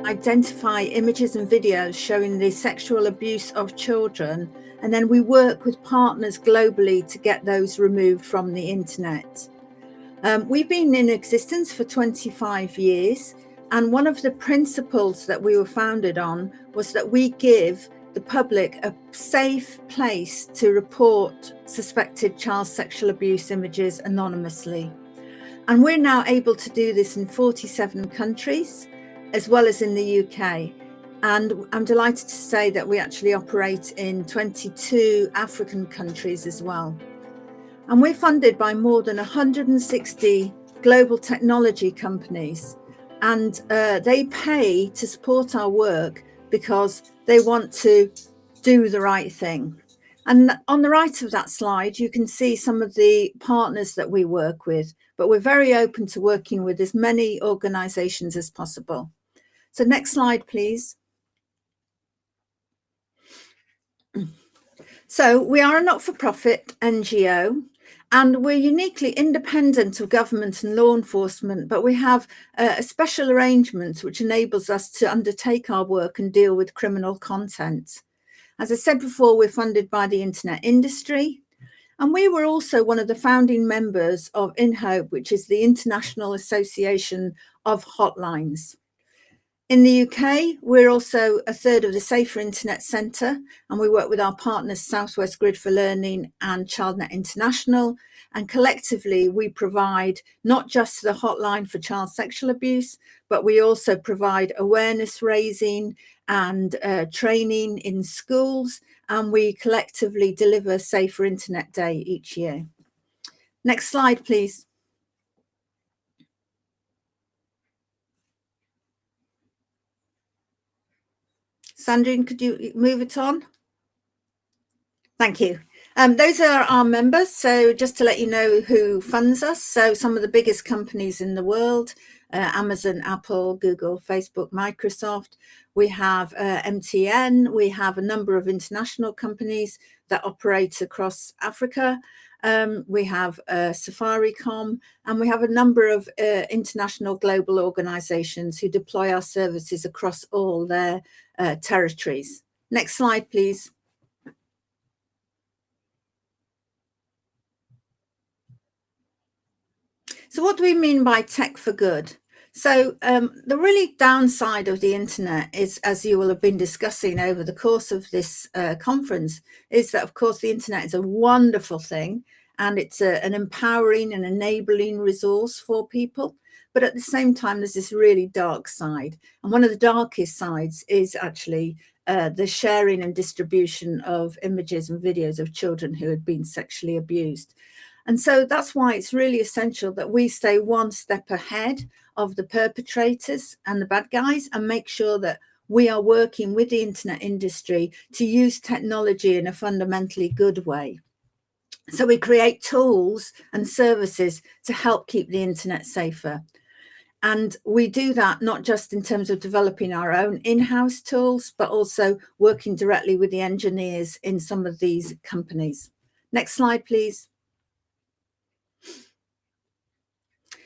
identify images and videos showing the sexual abuse of children, and then we work with partners globally to get those removed from the internet. We've been in existence for 25 years, and one of the principles that we were founded on was that we give the public a safe place to report suspected child sexual abuse images anonymously. And we're now able to do this in 47 countries, as well as in the UK. And I'm delighted to say that we actually operate in 22 African countries as well. And we're funded by more than 160 global technology companies. And they pay to support our work because they want to do the right thing. And on the right of that slide, you can see some of the partners that we work with, but we're very open to working with as many organizations as possible. So next slide, please. So we are a not-for-profit NGO, and we're uniquely independent of government and law enforcement, but we have a special arrangement which enables us to undertake our work and deal with criminal content. As I said before, we're funded by the internet industry, and we were also one of the founding members of InHope, which is the International Association of Hotlines. In the UK, we're also a third of the Safer Internet Centre, and we work with our partners Southwest Grid for Learning and ChildNet International. And collectively, we provide not just the hotline for child sexual abuse, but we also provide awareness raising and training in schools. And we collectively deliver Safer Internet Day each year. Next slide, please. Sandrine, could you move it on? Thank you. Those are our members. So just to let you know who funds us. So some of the biggest companies in the world, Amazon, Apple, Google, Facebook, Microsoft. We have MTN. We have a number of international companies that operate across Africa. We have Safaricom, and we have a number of international global organizations who deploy our services across all their territories. Next slide, please. So what do we mean by tech for good? So the really downside of the internet is, as you will have been discussing over the course of this conference, is that, of course, the internet is a wonderful thing, and it's an empowering and enabling resource for people. But at the same time, there's this really dark side. And one of the darkest sides is actually the sharing and distribution of images and videos of children who had been sexually abused. And so that's why it's really essential that we stay one step ahead of the perpetrators and the bad guys and make sure that we are working with the internet industry to use technology in a fundamentally good way. So we create tools and services to help keep the internet safer. And we do that not just in terms of developing our own in-house tools, but also working directly with the engineers in some of these companies. Next slide, please.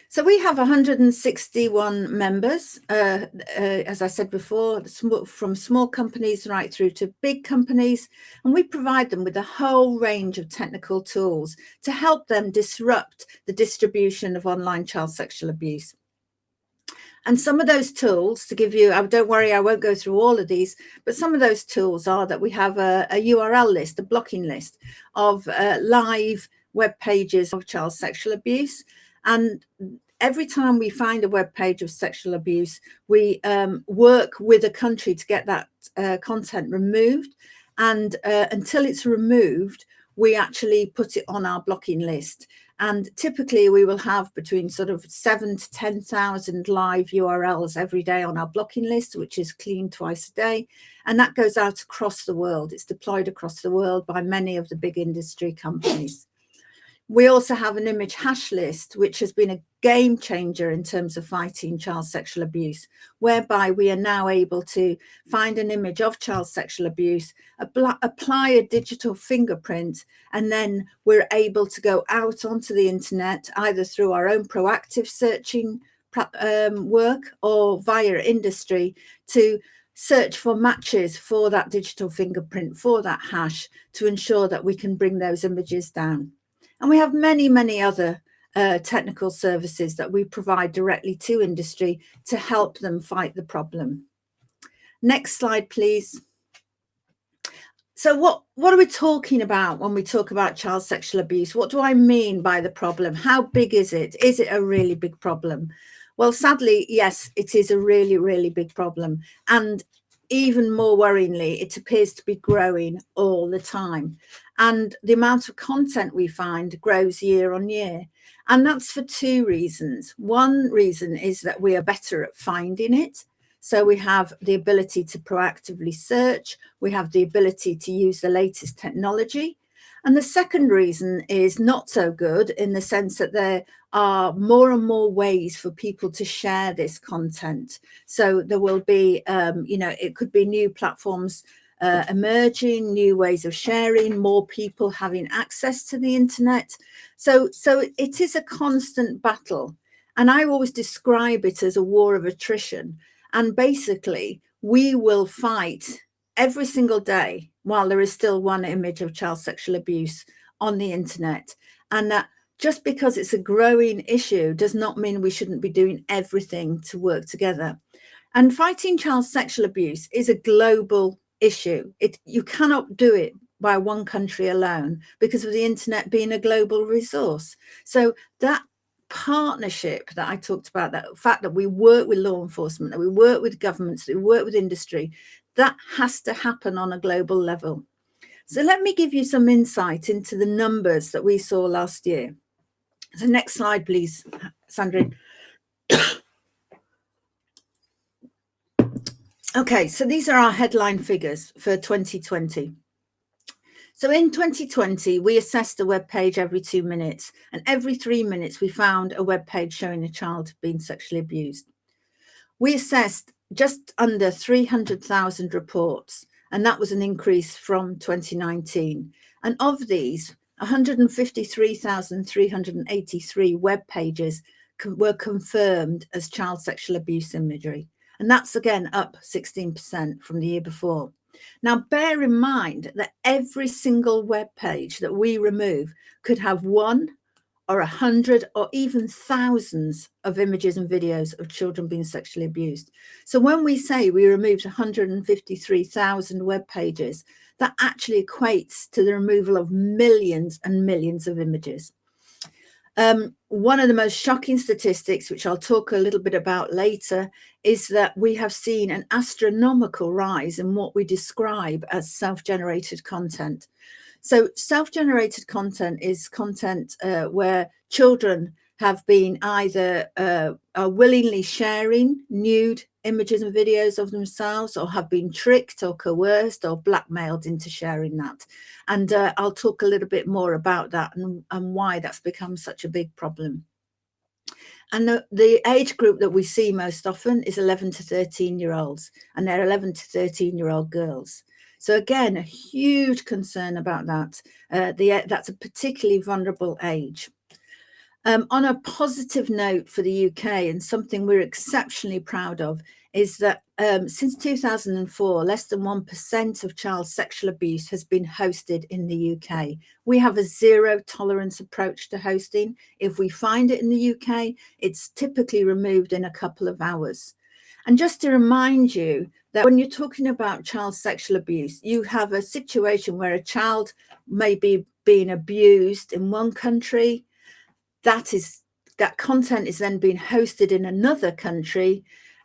So we have 161 members, as I said before, from small companies right through to big companies, and we provide them with a whole range of technical tools to help them disrupt the distribution of online child sexual abuse. And some of those tools, to give you, don't worry, I won't go through all of these, but some of those tools are that we have a URL list, a blocking list of live web pages of child sexual abuse. And every time we find a web page of sexual abuse, we work with a country to get that content removed. And until it's removed, we actually put it on our blocking list. And typically we will have between sort of 7,000 to 10,000 live URLs every day on our blocking list, which is cleaned twice a day. And that goes out across the world. It's deployed across the world by many of the big industry companies. We also have an image hash list, which has been a game changer in terms of fighting child sexual abuse, whereby we are now able to find an image of child sexual abuse, apply a digital fingerprint, and then we're able to go out onto the internet, either through our own proactive searching work or via industry to search for matches for that digital fingerprint, for that hash, to ensure that we can bring those images down. And we have many, many other technical services that we provide directly to industry to help them fight the problem. Next slide, please. So what are we talking about when we talk about child sexual abuse? What do I mean by the problem? How big is it? Is it a really big problem? Well, sadly, yes, it is a really, really big problem. And even more worryingly, it appears to be growing all the time. And the amount of content we find grows year on year. And that's for two reasons. One reason is that we are better at finding it. So we have the ability to proactively search. We have the ability to use the latest technology. And the second reason is not so good, in the sense that there are more and more ways for people to share this content. So there will be, it could be new platforms emerging, new ways of sharing, more people having access to the internet. So it is a constant battle. And I always describe it as a war of attrition. And basically, we will fight every single day while there is still one image of child sexual abuse on the internet. And that just because it's a growing issue does not mean we shouldn't be doing everything to work together. And fighting child sexual abuse is a global issue. You cannot do it by one country alone because of the internet being a global resource. So that partnership that I talked about, that fact that we work with law enforcement, that we work with governments, that we work with industry, that has to happen on a global level. So let me give you some insight into the numbers that we saw last year. So next slide, please, Sandrine. Okay, so these are our headline figures for 2020. So in 2020, we assessed a web page every 2 minutes, and every 3 minutes we found a web page showing a child being sexually abused. We assessed just under 300,000 reports, and that was an increase from 2019. And of these, 153,383 web pages were confirmed as child sexual abuse imagery. And that's again up 16% from the year before. Now, bear in mind that every single web page that we remove could have 1 or 100 or even thousands of images and videos of children being sexually abused. So when we say we removed 153,000 web pages, that actually equates to the removal of millions and millions of images. One of the most shocking statistics, which I'll talk a little bit about later, is that we have seen an astronomical rise in what we describe as self-generated content. So self-generated content is content where children have been either are willingly sharing nude images and videos of themselves, or have been tricked or coerced or blackmailed into sharing that. And I'll talk a little bit more about that and why that's become such a big problem. And the age group that we see most often is 11 to 13-year-olds, and they're 11 to 13-year-old girls. So again, a huge concern about that. That's a particularly vulnerable age. On a positive note for the UK, and something we're exceptionally proud of, is that since 2004, less than 1% of child sexual abuse has been hosted in the UK. We have a zero tolerance approach to hosting. If we find it in the UK, it's typically removed in a couple of hours. And just to remind you that when you're talking about child sexual abuse, you have a situation where a child may be being abused in one country. That content is then being hosted in another country,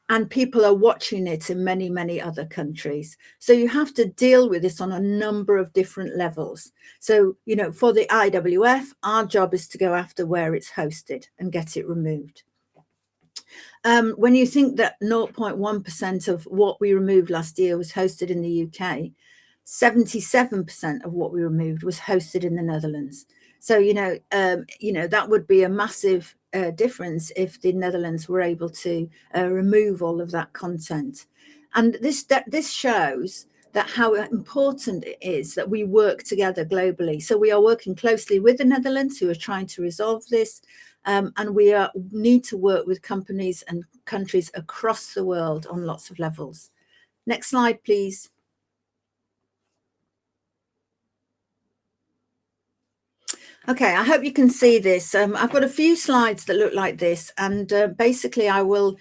and people are watching it in many, many other countries. So you have to deal with this on a number of different levels. So, for the IWF, our job is to go after where it's hosted and get it removed. When you think that 0.1% of what we removed last year was hosted in the UK, 77% of what we removed was hosted in the Netherlands. So, that would be a massive difference if the Netherlands were able to remove all of that content. And this shows that how important it is that we work together globally. So we are working closely with the Netherlands, who are trying to resolve this, and we need to work with companies and countries across the world on lots of levels. Next slide, please. Okay, I hope you can see this. I've got a few slides that look like this, and basically I'll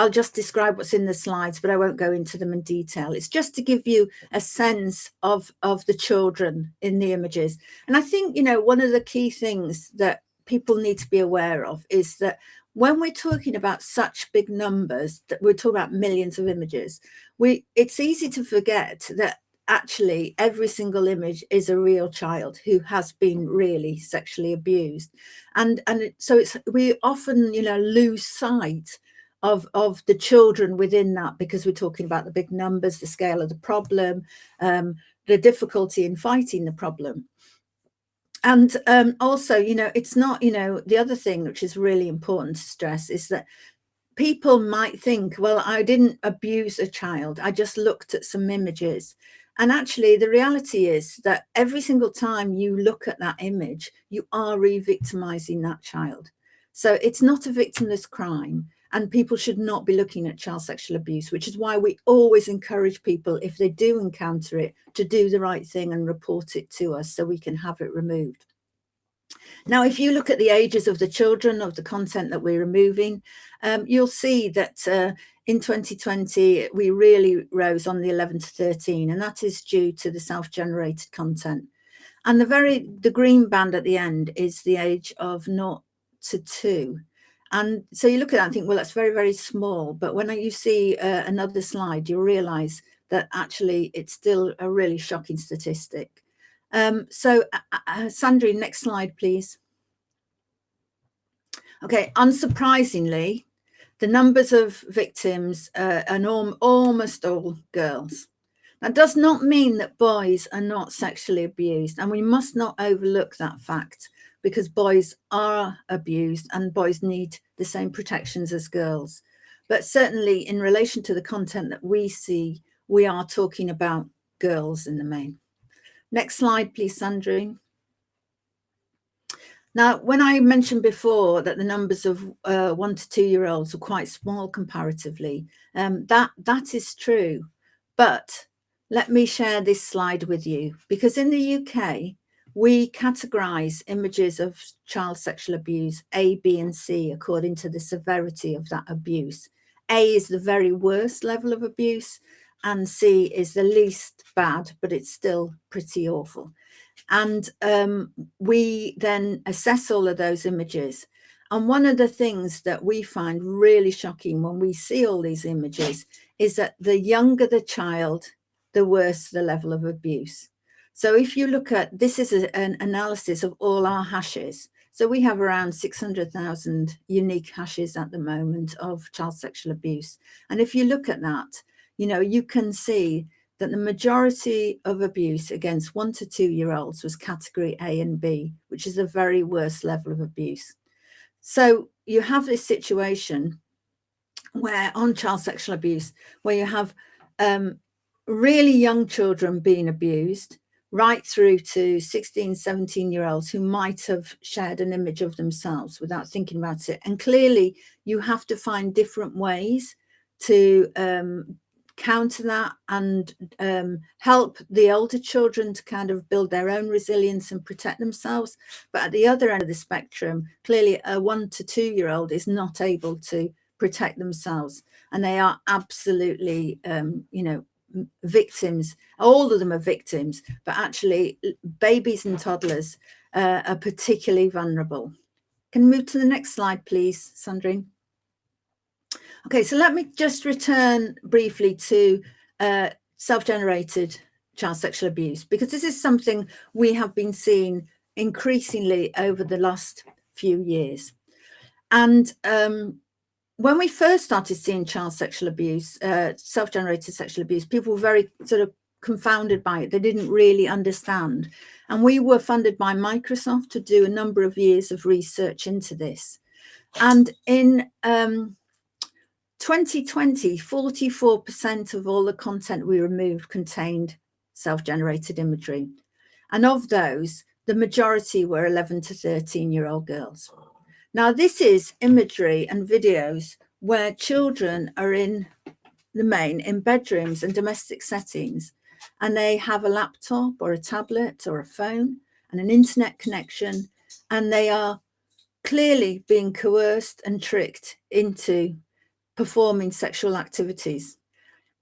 just describe what's in the slides, but I won't go into them in detail. It's just to give you a sense of the children in the images. And I think, you know, one of the key things that people need to be aware of is that when we're talking about such big numbers, that we're talking about millions of images, it's easy to forget that actually every single image is a real child who has been really sexually abused, and so we often, you know, lose sight of the children within that, because we're talking about the big numbers, the scale of the problem, the difficulty in fighting the problem. And also, you know, it's not, you know, the other thing which is really important to stress is that people might think, well, I didn't abuse a child, I just looked at some images. And actually, the reality is that every single time you look at that image, you are re-victimizing that child. So it's not a victimless crime, and people should not be looking at child sexual abuse, which is why we always encourage people, if they do encounter it, to do the right thing and report it to us so we can have it removed. Now, if you look at the ages of the children, of the content that we're removing, you'll see that in 2020, we really rose on the 11 to 13, and that is due to the self-generated content. And the green band at the end is the age of 0 to 2. And so you look at that and think, well, that's very, very small. But when you see another slide, you'll realize that actually it's still a really shocking statistic. Sandrine, next slide, please. Okay, unsurprisingly, the numbers of victims are almost all girls. That does not mean that boys are not sexually abused, and we must not overlook that fact, because boys are abused and boys need the same protections as girls. But certainly in relation to the content that we see, we are talking about girls in the main. Next slide, please, Sandrine. Now, when I mentioned before that the numbers of 1 to 2 year olds are quite small comparatively, that is true. But let me share this slide with you, because in the UK, we categorise images of child sexual abuse A, B, and C according to the severity of that abuse. A is the very worst level of abuse, and C is the least bad, but it's still pretty awful. And we then assess all of those images. And one of the things that we find really shocking when we see all these images is that the younger the child, the worse the level of abuse. So if you look at, this is an analysis of all our hashes. So we have around 600,000 unique hashes at the moment of child sexual abuse. And if you look at that, you know, you can see that the majority of abuse against 1 to 2 year olds was category A and B, which is the very worst level of abuse. So you have this situation where on child sexual abuse, where you have really young children being abused, right through to 16, 17 year olds who might have shared an image of themselves without thinking about it. And clearly you have to find different ways to counter that and help the older children to kind of build their own resilience and protect themselves. But at the other end of the spectrum, clearly a 1 to 2 year old is not able to protect themselves, and they are absolutely you know, victims. All of them are victims, but actually babies and toddlers are particularly vulnerable. Can we move to the next slide, please, Sandrine? Okay, so let me just return briefly to self-generated child sexual abuse, because this is something we have been seeing increasingly over the last few years. And when we first started seeing child sexual abuse, self-generated sexual abuse, people were very sort of confounded by it. They didn't really understand. And we were funded by Microsoft to do a number of years of research into this. And in 2020, 44% of all the content we removed contained self-generated imagery. And of those, the majority were 11 to 13-year-old girls. Now, this is imagery and videos where children are in the main in bedrooms and domestic settings, and they have a laptop or a tablet or a phone and an internet connection, and they are clearly being coerced and tricked into performing sexual activities.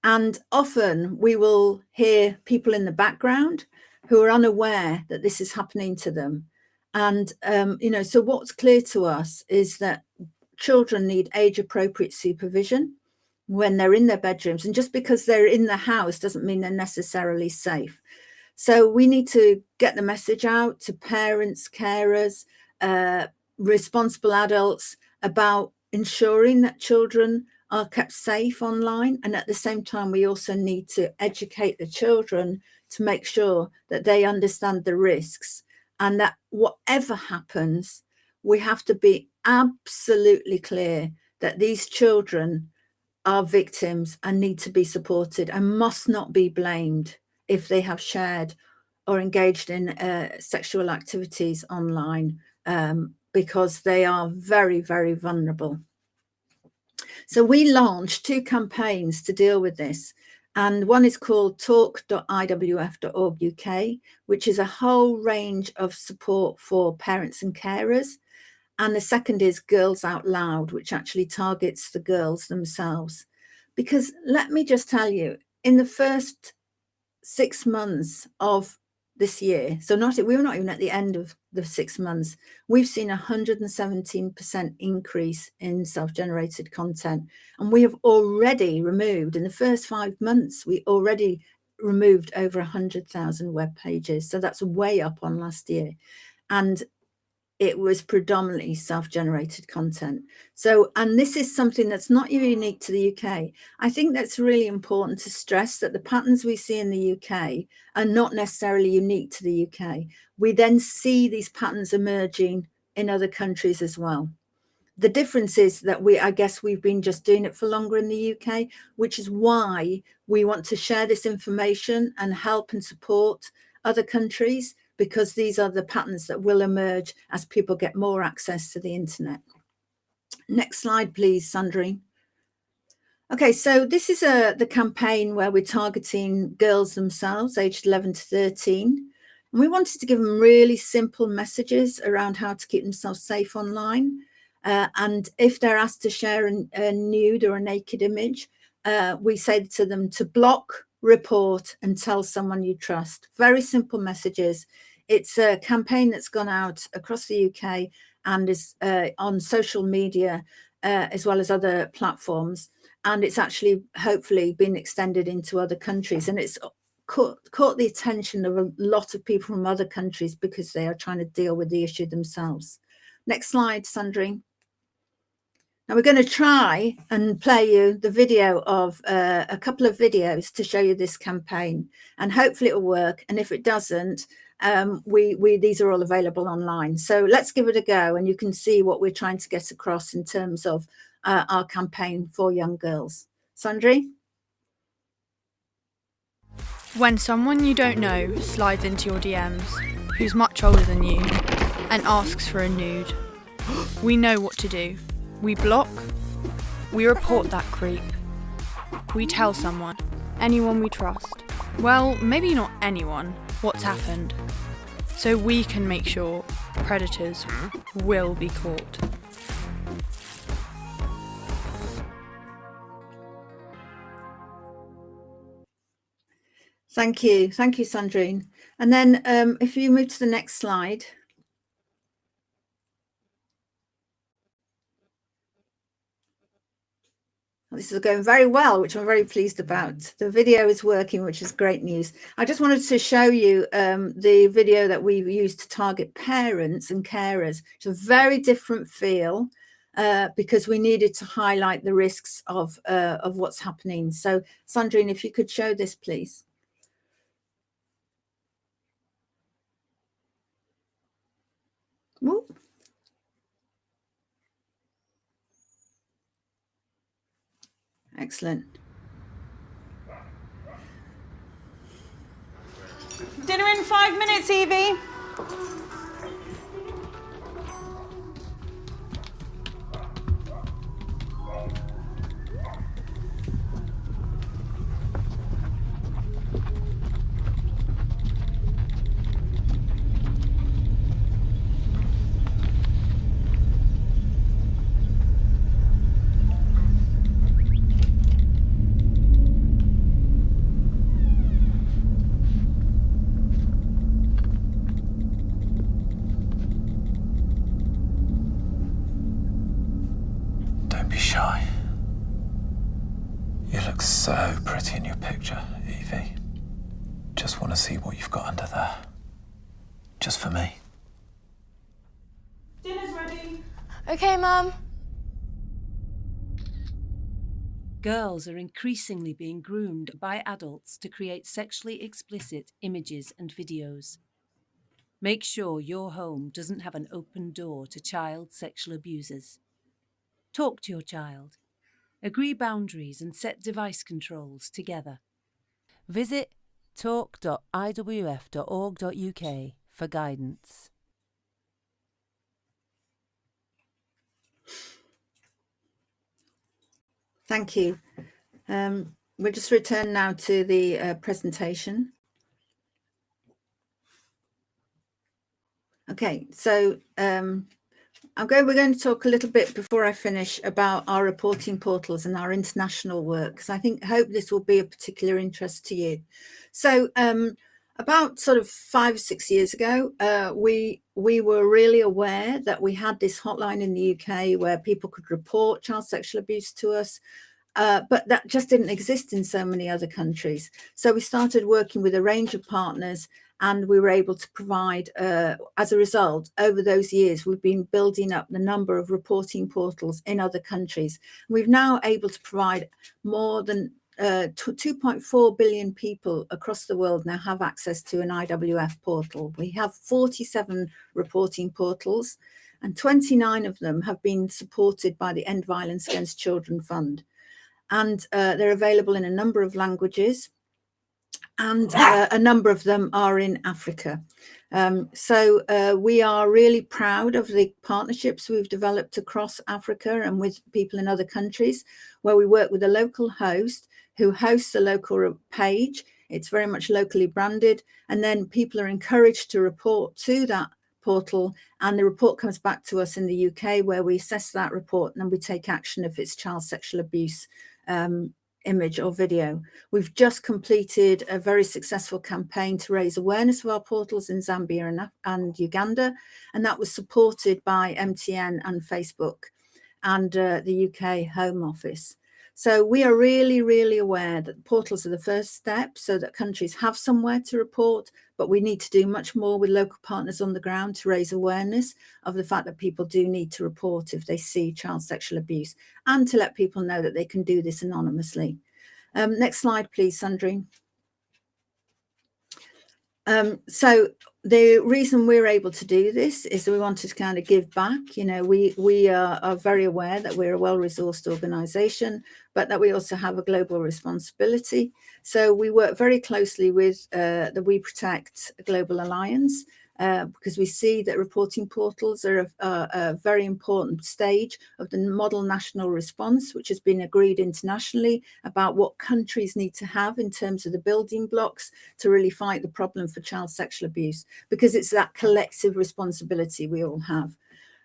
And often we will hear people in the background who are unaware that this is happening to them. And, so what's clear to us is that children need age-appropriate supervision when they're in their bedrooms. And just because they're in the house doesn't mean they're necessarily safe. So we need to get the message out to parents, carers, responsible adults about ensuring that children are kept safe online. And at the same time, we also need to educate the children to make sure that they understand the risks, and that whatever happens, we have to be absolutely clear that these children are victims and need to be supported and must not be blamed if they have shared or engaged in sexual activities online, because they are very, very vulnerable. So we launched 2 campaigns to deal with this. And one is called talk.iwf.org.uk, which is a whole range of support for parents and carers. And the second is Girls Out Loud, which actually targets the girls themselves. Because let me just tell you, in the first 6 months of this year, so we were not even at the end of the 6 months, we've seen 117% increase in self-generated content. And we have already removed, in the first 5 months, we already removed over 100,000 web pages. So that's way up on last year. And it was predominantly self-generated content. So, and this is something that's not unique to the UK. I think that's really important to stress, that the patterns we see in the UK are not necessarily unique to the UK. We then see these patterns emerging in other countries as well. The difference is that I guess we've been just doing it for longer in the UK, which is why we want to share this information and help and support other countries, because these are the patterns that will emerge as people get more access to the internet. Next slide, please, Sandrine. Okay, so this is the campaign where we're targeting girls themselves, aged 11 to 13. And we wanted to give them really simple messages around how to keep themselves safe online. And if they're asked to share a nude or a naked image, we say to them to block, report, and tell someone you trust. Very simple messages. It's a campaign that's gone out across the UK and is on social media as well as other platforms. And it's actually hopefully been extended into other countries. And it's caught the attention of a lot of people from other countries because they are trying to deal with the issue themselves. Next slide, Sandrine. Now we're going to try and play you the video of a couple of videos to show you this campaign, and hopefully it'll work. And if it doesn't, these are all available online. So let's give it a go, and you can see what we're trying to get across in terms of our campaign for young girls. Sandrine? When someone you don't know slides into your DMs, who's much older than you, and asks for a nude, we know what to do. We block, we report that creep, we tell someone, anyone we trust. Well, maybe not anyone, what's happened. So we can make sure predators will be caught. Thank you, Sandrine. And then if you move to the next slide. This is going very well, which I'm very pleased about. The video is working, which is great news. I just wanted to show you the video that we used to target parents and carers. It's a very different feel because we needed to highlight the risks of what's happening. So, Sandrine, if you could show this, please. Ooh. Excellent. Dinner in 5 minutes, Evie. Don't be shy. You look so pretty in your picture, Evie. Just want to see what you've got under there. Just for me. Dinner's ready. Okay, Mum. Girls are increasingly being groomed by adults to create sexually explicit images and videos. Make sure your home doesn't have an open door to child sexual abusers. Talk to your child. Agree boundaries and set device controls together. Visit talk.iwf.org.uk for guidance. Thank you. We'll just return now to the presentation. Okay, so we're going to talk a little bit before I finish about our reporting portals and our international work, because I hope this will be of particular interest to you. So about sort of 5 or 6 years ago, we were really aware that we had this hotline in the UK where people could report child sexual abuse to us, but that just didn't exist in so many other countries. So we started working with a range of partners, and we were able to provide, as a result, over those years, we've been building up the number of reporting portals in other countries. We've now able to provide more than 2.4 billion people across the world now have access to an IWF portal. We have 47 reporting portals, and 29 of them have been supported by the End Violence Against Children Fund. And they're available in a number of languages, and a number of them are in Africa. So we are really proud of the partnerships we've developed across Africa and with people in other countries, where we work with a local host who hosts a local page. It's very much locally branded, and then people are encouraged to report to that portal, and the report comes back to us in the UK, where we assess that report and then we take action if it's child sexual abuse image or video. We've just completed a very successful campaign to raise awareness of our portals in Zambia and Uganda, and that was supported by MTN and Facebook and the UK Home Office. So we are really, really aware that portals are the first step so that countries have somewhere to report, but we need to do much more with local partners on the ground to raise awareness of the fact that people do need to report if they see child sexual abuse, and to let people know that they can do this anonymously. Next slide, please, Sandrine. So the reason we're able to do this is that we wanted to kind of give back. You know, we are very aware that we're a well-resourced organisation, but that we also have a global responsibility. So we work very closely with the We Protect Global Alliance, because we see that reporting portals are a very important stage of the model national response, which has been agreed internationally about what countries need to have in terms of the building blocks to really fight the problem for child sexual abuse, because it's that collective responsibility we all have.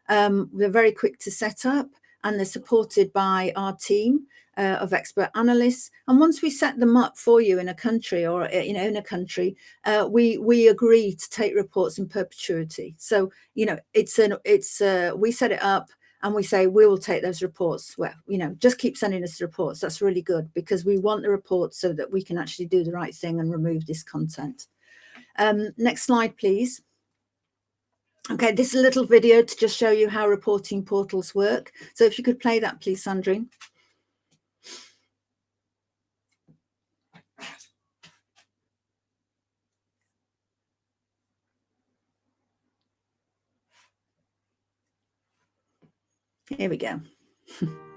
They're very quick to set up, and they're supported by our team of expert analysts. And once we set them up for you in a country, or we agree to take reports in perpetuity. So we set it up and we say we will take those reports. Well, just keep sending us the reports. That's really good, because we want the reports so that we can actually do the right thing and remove this content. Next slide, please. Okay, this is a little video to just show you how reporting portals work. So if you could play that, please, Sandrine. Here we go.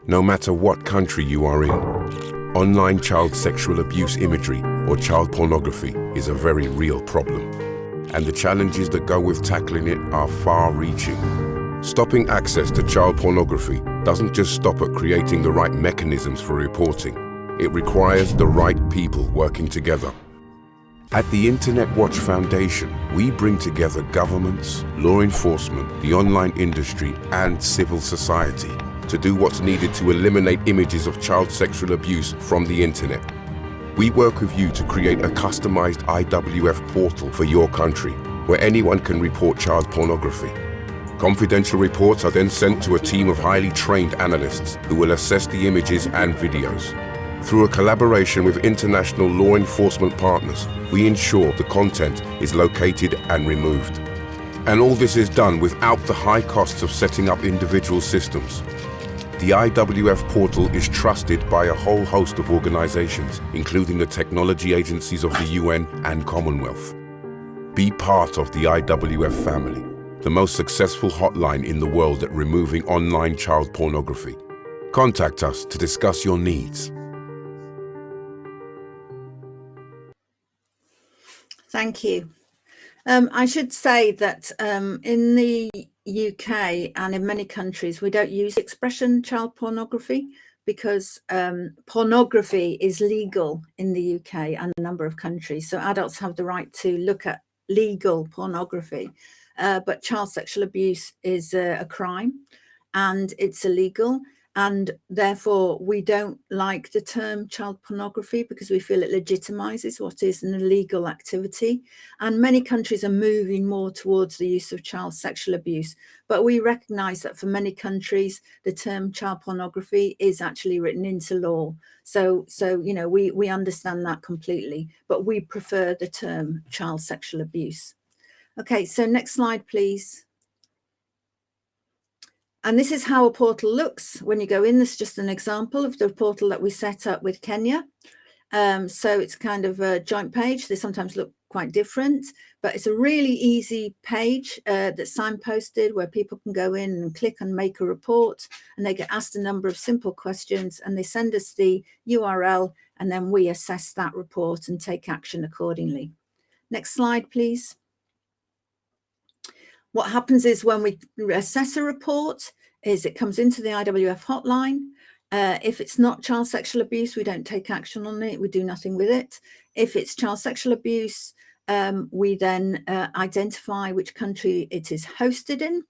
No matter what country you are in, Online child sexual abuse imagery or child pornography is a very real problem, and the challenges that go with tackling it are far-reaching. Stopping access to child pornography doesn't just stop at creating the right mechanisms for reporting. It requires the right people working together. At the Internet Watch Foundation, we bring together governments, law enforcement, the online industry, and civil society to do what's needed to eliminate images of child sexual abuse from the internet. We work with you to create a customized IWF portal for your country, where anyone can report child pornography. Confidential reports are then sent to a team of highly trained analysts who will assess the images and videos. Through a collaboration with international law enforcement partners, we ensure the content is located and removed. And all this is done without the high costs of setting up individual systems. The IWF portal is trusted by a whole host of organizations, including the technology agencies of the UN and Commonwealth. Be part of the IWF family, the most successful hotline in the world at removing online child pornography. Contact us to discuss your needs. Thank you. I should say that in the UK and in many countries, we don't use the expression child pornography because pornography is legal in the UK and a number of countries. So adults have the right to look at legal pornography, but child sexual abuse is a crime and it's illegal. And therefore, we don't like the term child pornography because we feel it legitimizes what is an illegal activity. And many countries are moving more towards the use of child sexual abuse. But we recognize that for many countries, the term child pornography is actually written into law. So you know, we understand that completely, but we prefer the term child sexual abuse. Okay, so next slide, please. And this is how a portal looks when you go in. This is just an example of the portal that we set up with Kenya. So it's kind of a joint page. They sometimes look quite different, but it's a really easy page that's signposted where people can go in and click and make a report, and they get asked a number of simple questions and they send us the URL, and then we assess that report and take action accordingly. Next slide, please. What happens is when we assess a report is it comes into the IWF hotline. If it's not child sexual abuse, we don't take action on it. We do nothing with it. If it's child sexual abuse, we then identify which country it is hosted in,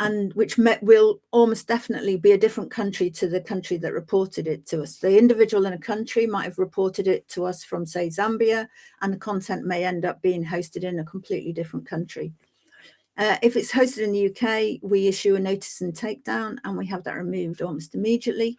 and which will almost definitely be a different country to the country that reported it to us. The individual in a country might have reported it to us from, say, Zambia, and the content may end up being hosted in a completely different country. If it's hosted in the UK, we issue a notice and takedown, and we have that removed almost immediately.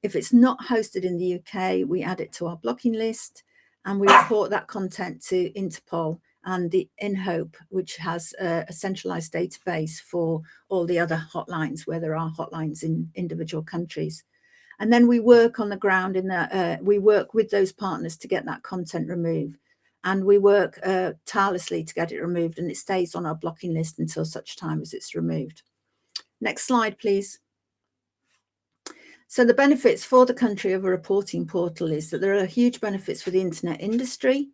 If it's not hosted in the UK, we add it to our blocking list, and we report that content to Interpol and the InHope, which has a centralized database for all the other hotlines where there are hotlines in individual countries. And then we work on the ground we work with those partners to get that content removed. And we work tirelessly to get it removed, and it stays on our blocking list until such time as it's removed. Next slide, please. So the benefits for the country of a reporting portal is that there are huge benefits for the internet industry.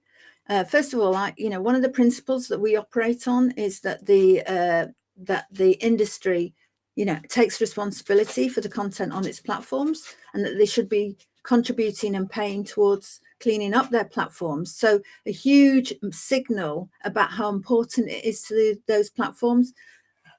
First of all, one of the principles that we operate on is that the industry, takes responsibility for the content on its platforms, and that they should be contributing and paying towards cleaning up their platforms. So a huge signal about how important it is to those platforms.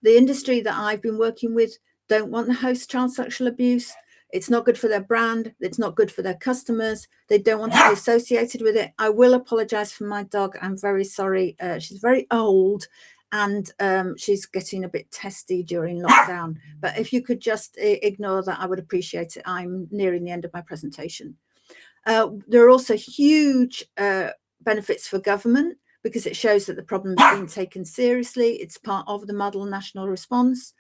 The industry that I've been working with don't want to host child sexual abuse. It's not good for their brand. It's not good for their customers. They don't want to be associated with it. I will apologize for my dog. I'm very sorry. She's very old, and she's getting a bit testy during lockdown. But if you could just ignore that, I would appreciate it. I'm nearing the end of my presentation. There are also huge benefits for government because it shows that the problem is being taken seriously. It's part of the model national response.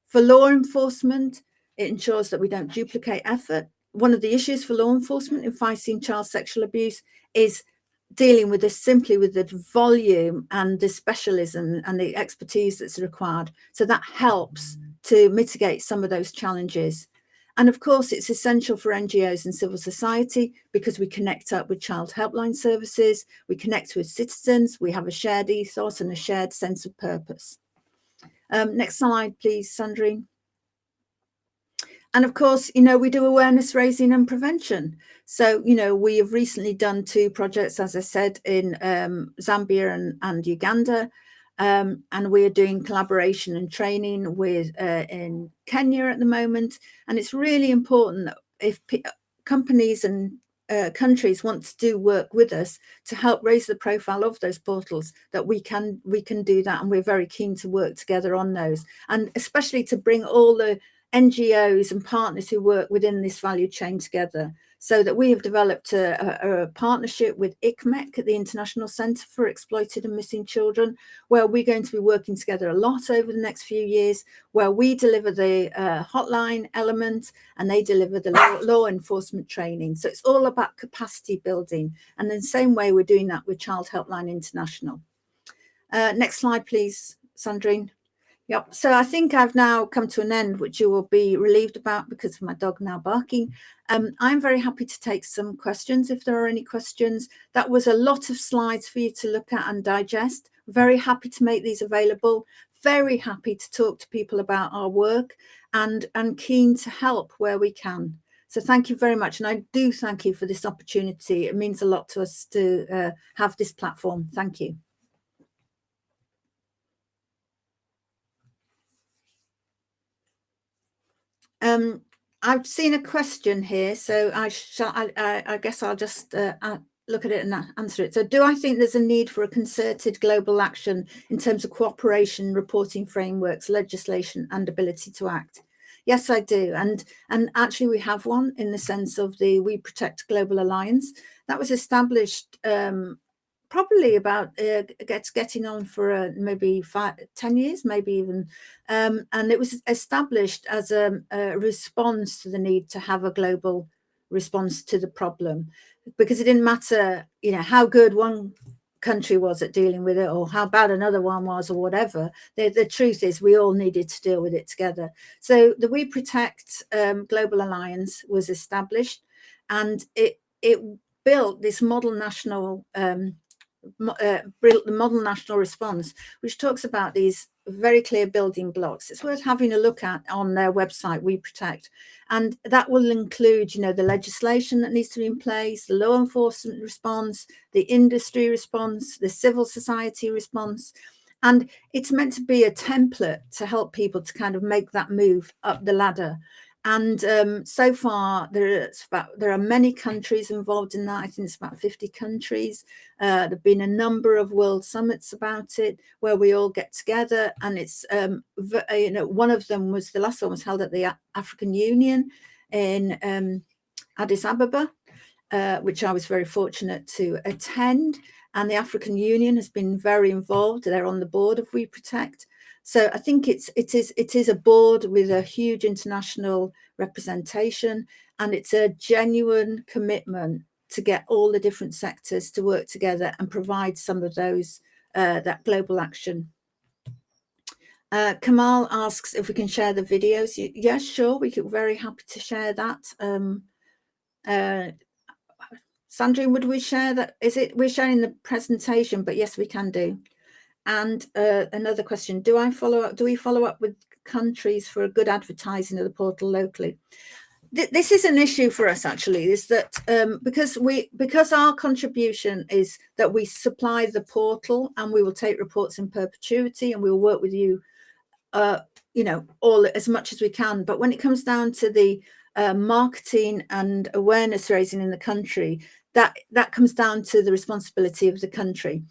For law enforcement, it ensures that we don't duplicate effort. One of the issues for law enforcement in fighting child sexual abuse is dealing with this simply with the volume and the specialism and the expertise that's required. So that helps to mitigate some of those challenges. And of course, it's essential for NGOs and civil society because we connect up with child helpline services, we connect with citizens, we have a shared ethos and a shared sense of purpose. Next slide, please, Sandrine. And of course, we do awareness raising and prevention. So, we have recently done 2 projects, as I said, in Zambia and Uganda. And we are doing collaboration and training with in Kenya at the moment. And it's really important that if companies and countries want to do work with us to help raise the profile of those portals, that we can do that. And we're very keen to work together on those, and especially to bring all the NGOs and partners who work within this value chain together, so that we have developed a partnership with ICMEC, the International Centre for Exploited and Missing Children, where we're going to be working together a lot over the next few years, where we deliver the hotline element and they deliver the law enforcement training. So it's all about capacity building. And in the same way, we're doing that with Child Helpline International. Next slide, please, Sandrine. Yep. So I think I've now come to an end, which you will be relieved about because of my dog now barking. I'm very happy to take some questions if there are any questions. That was a lot of slides for you to look at and digest. Very happy to make these available. Very happy to talk to people about our work and keen to help where we can. So thank you very much. And I do thank you for this opportunity. It means a lot to us to have this platform. Thank you. I've seen a question here, so I guess I'll just look at it and answer it. So do I think there's a need for a concerted global action in terms of cooperation, reporting frameworks, legislation and ability to act? Yes, I do. And actually we have one in the sense of the We Protect Global Alliance that was established probably about getting on for maybe 10 years, maybe even. And it was established as a response to the need to have a global response to the problem, because it didn't matter, how good one country was at dealing with it or how bad another one was or whatever. The truth is we all needed to deal with it together. So the We Protect Global Alliance was established, and it built this model national the model national response, which talks about these very clear building blocks. It's worth having a look at on their website, We Protect, and that will include, the legislation that needs to be in place, the law enforcement response, the industry response, the civil society response. And it's meant to be a template to help people to kind of make that move up the ladder. And so far, there are many countries involved in that. I think it's about 50 countries. There have been a number of world summits about it where we all get together. And it's, one of them was, the last one was held at the African Union in Addis Ababa, which I was very fortunate to attend. And the African Union has been very involved. They're on the board of We Protect. So I think it is a board with a huge international representation, and it's a genuine commitment to get all the different sectors to work together and provide some of those that global action. Kamal asks if we can share the videos. Yes, sure, we could very happy to share that. Sandrine, would we share that? We're sharing the presentation, but yes, we can do. And another question, do we follow up with countries for a good advertising of the portal locally? This is an issue for us, actually, is that because our contribution is that we supply the portal and we will take reports in perpetuity and we will work with you, all as much as we can. But when it comes down to the marketing and awareness raising in the country, that comes down to the responsibility of the country.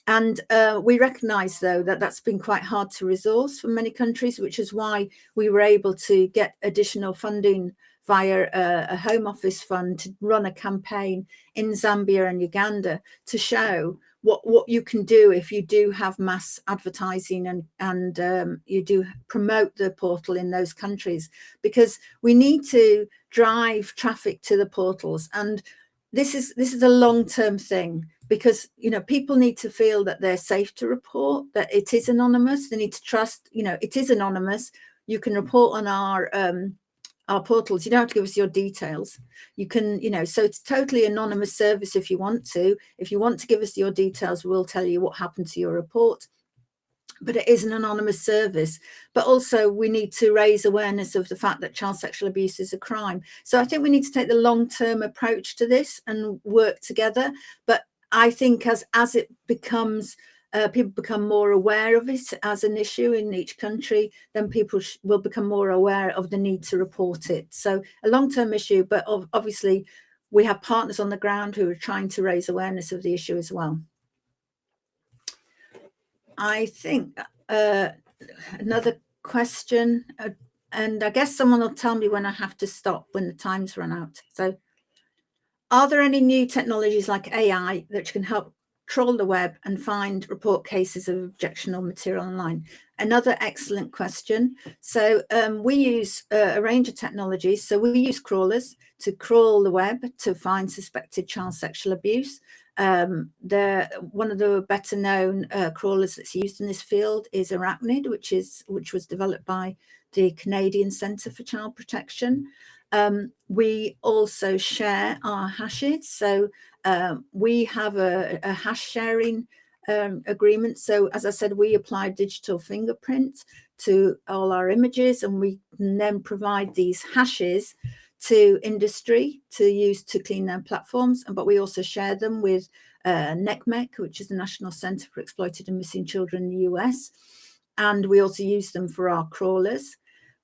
And we recognise, though, that that's been quite hard to resource for many countries, which is why we were able to get additional funding via a Home Office fund to run a campaign in Zambia and Uganda to show what you can do if you do have mass advertising and you do promote the portal in those countries, because we need to drive traffic to the portals. And this is a long-term thing, because people need to feel that they're safe to report, that it is anonymous. They need to trust, it is anonymous. You can report on our our portals. You don't have to give us your details. You can, so it's totally anonymous service if you want to. If you want to give us your details, we'll tell you what happened to your report. But it is an anonymous service. But also we need to raise awareness of the fact that child sexual abuse is a crime. So I think we need to take the long-term approach to this and work together. But I think as it becomes, people become more aware of it as an issue in each country, then people will become more aware of the need to report it. So a long-term issue, but obviously we have partners on the ground who are trying to raise awareness of the issue as well. I think another question, and I guess someone will tell me when I have to stop, when the time's run out. So are there any new technologies like AI that can help trawl the web and report cases of objectionable material online? Another excellent question. So we use a range of technologies. So we use crawlers to crawl the web to find suspected child sexual abuse. One of the better known crawlers that's used in this field is Arachnid, which was developed by the Canadian Centre for Child Protection. We also share our hashes. So we have a hash sharing agreement. So as I said, we apply digital fingerprint to all our images, and we can then provide these hashes to industry to use to clean their platforms. But we also share them with NECMEC, which is the National Centre for Exploited and Missing Children in the US. And we also use them for our crawlers.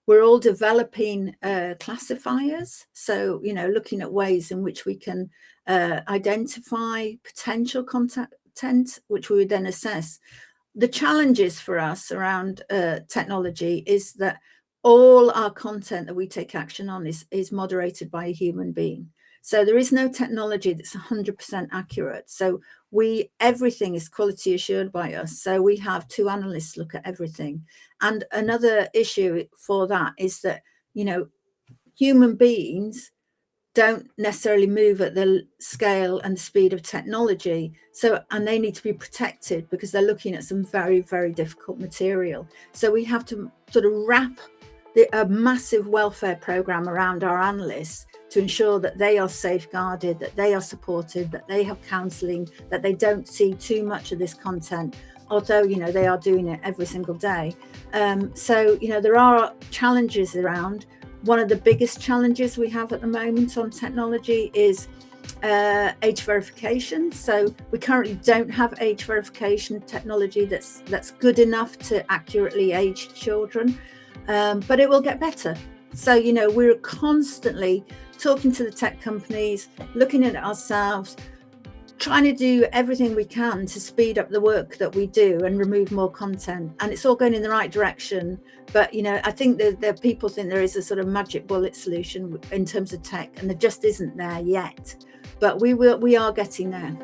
We're all developing classifiers. So, looking at ways in which we can identify potential content, which we would then assess. The challenges for us around technology is that all our content that we take action on is moderated by a human being. So there is no technology that's 100% accurate. So everything is quality assured by us. So we have 2 analysts look at everything. And another issue for that is that, human beings don't necessarily move at the scale and the speed of technology. So, and they need to be protected because they're looking at some very, very difficult material. So we have to sort of wrap a massive welfare program around our analysts to ensure that they are safeguarded, that they are supported, that they have counselling, that they don't see too much of this content, although, they are doing it every single day. So, there are challenges around. One of the biggest challenges we have at the moment on technology is age verification. So we currently don't have age verification technology that's good enough to accurately age children, but it will get better. So, we're constantly talking to the tech companies, looking at it ourselves, trying to do everything we can to speed up the work that we do and remove more content. And it's all going in the right direction. But, I think that people think there is a sort of magic bullet solution in terms of tech, and there just isn't there yet. But we are getting there.